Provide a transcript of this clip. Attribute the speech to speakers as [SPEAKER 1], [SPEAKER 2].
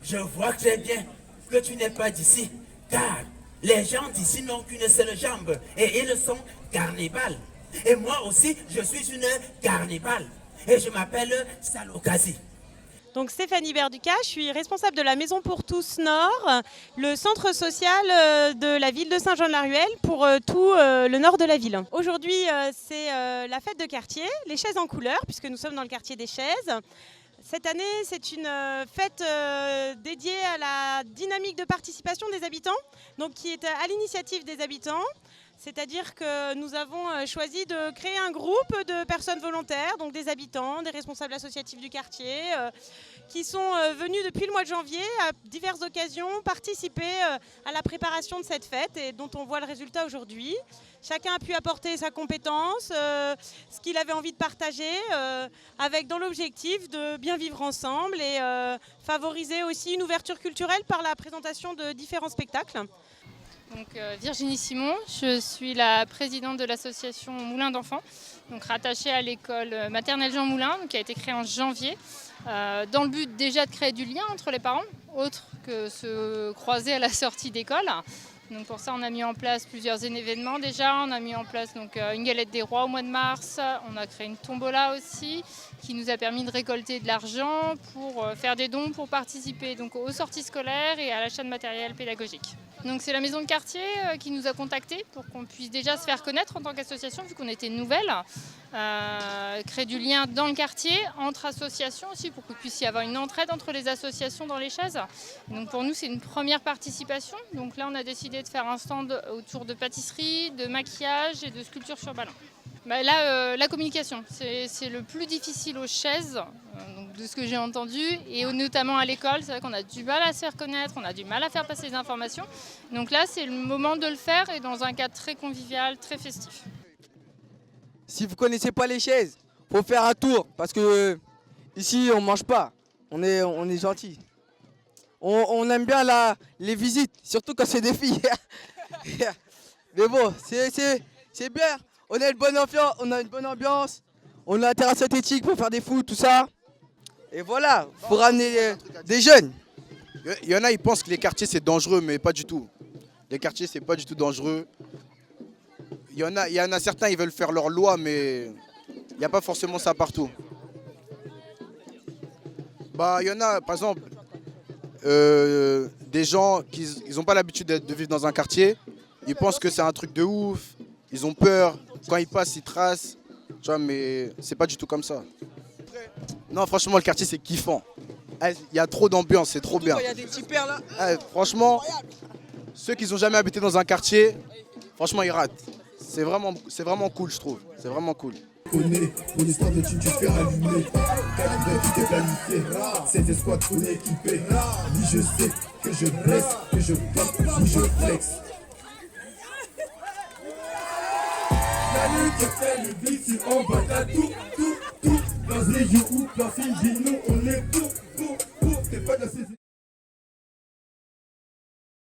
[SPEAKER 1] Je vois très bien que tu n'es pas d'ici, car les gens d'ici n'ont qu'une seule jambe et ils sont carnivales. Et moi aussi, je suis une carnivale et je m'appelle Salokasi.
[SPEAKER 2] Donc Stéphanie Berduca, je suis responsable de la Maison pour tous Nord, le centre social de la ville de Saint-Jean-de-la-Ruelle pour tout le nord de la ville. Aujourd'hui, c'est la fête de quartier, les chaises en couleur, puisque nous sommes dans le quartier des chaises. Cette année, c'est une fête dédiée à la dynamique de participation des habitants, donc qui est à l'initiative des habitants. C'est-à-dire que nous avons choisi de créer un groupe de personnes volontaires, donc des habitants, des responsables associatifs du quartier, qui sont venus depuis le mois de janvier à diverses occasions participer à la préparation de cette fête et dont on voit le résultat aujourd'hui. Chacun a pu apporter sa compétence, ce qu'il avait envie de partager, avec dans l'objectif de bien vivre ensemble et favoriser aussi une ouverture culturelle par la présentation de différents spectacles.
[SPEAKER 3] Donc, Virginie Simon, je suis la présidente de l'association Moulin d'enfants, donc rattachée à l'école maternelle Jean Moulin, qui a été créée en janvier, dans le but déjà de créer du lien entre les parents, autre que se croiser à la sortie d'école. Donc pour ça, on a mis en place plusieurs événements déjà. On a mis en place donc, une galette des rois au mois de mars. On a créé une tombola aussi qui nous a permis de récolter de l'argent pour faire des dons pour participer donc, aux sorties scolaires et à l'achat de matériel pédagogique. Donc c'est la maison de quartier qui nous a contactés pour qu'on puisse déjà se faire connaître en tant qu'association vu qu'on était nouvelle. Créer du lien dans le quartier, entre associations aussi pour qu'il puisse y avoir une entraide entre les associations dans les chaises. Donc pour nous c'est une première participation. Donc là on a décidé de faire un stand autour de pâtisserie, de maquillage et de sculpture sur ballon. Là, la communication, c'est le plus difficile aux chaises, donc de ce que j'ai entendu, et notamment à l'école, c'est vrai qu'on a du mal à se faire connaître, on a du mal à faire passer les informations. Donc là, c'est le moment de le faire et dans un cadre très convivial, très festif.
[SPEAKER 4] Si vous ne connaissez pas les chaises, il faut faire un tour, parce que ici, on ne mange pas, on est gentil. On aime bien les visites, surtout quand c'est des filles. Mais bon, c'est bien. On a une bonne ambiance, on a un terrain synthétique pour faire des foot, tout ça. Et voilà, pour ramener des jeunes.
[SPEAKER 5] Il y en a, ils pensent que les quartiers c'est dangereux, mais pas du tout. Les quartiers c'est pas du tout dangereux. Il y en a certains, ils veulent faire leur loi, mais il n'y a pas forcément ça partout. Il y en a, par exemple, des gens qui n'ont pas l'habitude de vivre dans un quartier. Ils pensent que c'est un truc de ouf, ils ont peur. Quand ils passent, ils tracent, tu vois, mais c'est pas du tout comme ça. Non, franchement, le quartier, c'est kiffant. Il y a trop d'ambiance, c'est trop bien.
[SPEAKER 4] Il y a des petits pères là.
[SPEAKER 5] Franchement, ceux qui n'ont jamais habité dans un quartier, franchement, ils ratent. C'est vraiment cool, je trouve. C'est vraiment cool.
[SPEAKER 6] Pour l'histoire de tu fais allumer. Calibré, tout est planifié. Cette escouade qu'on est équipé. Oui, je sais que je blesse, que je pop, oui, je flex. La lutte fait le beat, on bat tout. Dans les you ou dans film,